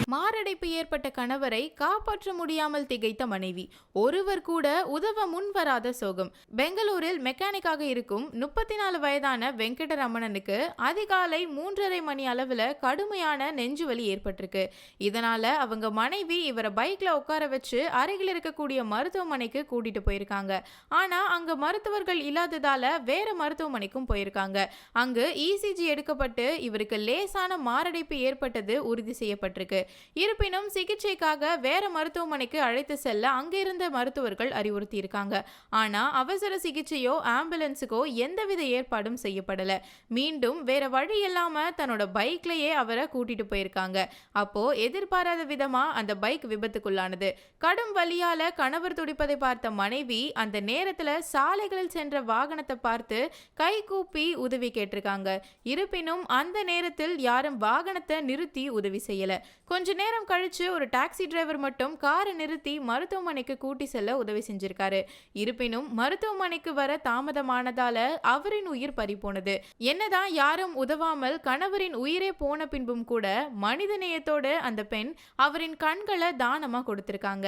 மாரடைப்பு ஏற்பட்ட கணவரை காப்பாற்ற முடியாமல் திகைத்த மனைவி, ஒருவர் கூட உதவ முன்வராத சோகம். பெங்களூரில் மெக்கானிக்காக இருக்கும் 34 வயதான வெங்கடரமணனுக்கு அதிகாலை 3:30 மணி அளவில் கடுமையான நெஞ்சுவலி ஏற்பட்டிருக்கு. இதனால அவங்க மனைவி இவரை பைக்ல உட்கார வச்சு அருகில் இருக்கக்கூடிய மருத்துவமனைக்கு கூட்டிட்டு போயிருக்காங்க. ஆனா அங்க மருத்துவர்கள் இல்லாததால வேற மருத்துவமனைக்கும் போயிருக்காங்க. அங்கு இசிஜி எடுக்கப்பட்டு இவருக்கு லேசான மாரடைப்பு ஏற்பட்டது உறுதி செய்யப்பட்டிருக்கு. இருப்பினும் சிகிச்சைக்காக வேற மருத்துவமனைக்கு அழைத்து செல்ல அங்கிருந்த மருத்துவர்கள் அறிவுறுத்தியிருக்காங்க. ஆனா அவசர சிகிச்சையோ ஆம்புலன்ஸுக்கோ எந்தவித ஏற்பாடும் செய்யப்படல. மீண்டும் வேற வழி இல்லாம தன்னோட பைக்லயே அவரை கூட்டிட்டு போயிருக்காங்க. அப்போ எதிர்பாராத விதமா அந்த பைக் விபத்துக்குள்ளானது. கடும் வலியால கணவர் துடிப்பதை பார்த்த மனைவி அந்த நேரத்துல சாலைகளில் சென்ற வாகனத்தை பார்த்து கை கூப்பி உதவி கேட்டிருக்காங்க. இருப்பினும் அந்த நேரத்தில் யாரும் வாகனத்தை நிறுத்தி உதவி செய்யல. கொஞ்ச நேரம் கழிச்சு ஒரு டாக்ஸி டிரைவர் மட்டும் காரை நிறுத்தி மருத்துவமனைக்கு கூட்டி செல்ல உதவி செஞ்சிருக்காரு. இருப்பினும் மருத்துவமனைக்கு வர தாமதமானதால அவரின் உயிர் பறிபோனது. என்னதான் யாரும் உதவாமல் கணவரின் உயிரே போன பின்பும் கூட மனிதநேயத்தோடு அந்த பெண் அவரின் கண்களை தானமா கொடுத்திருக்காங்க.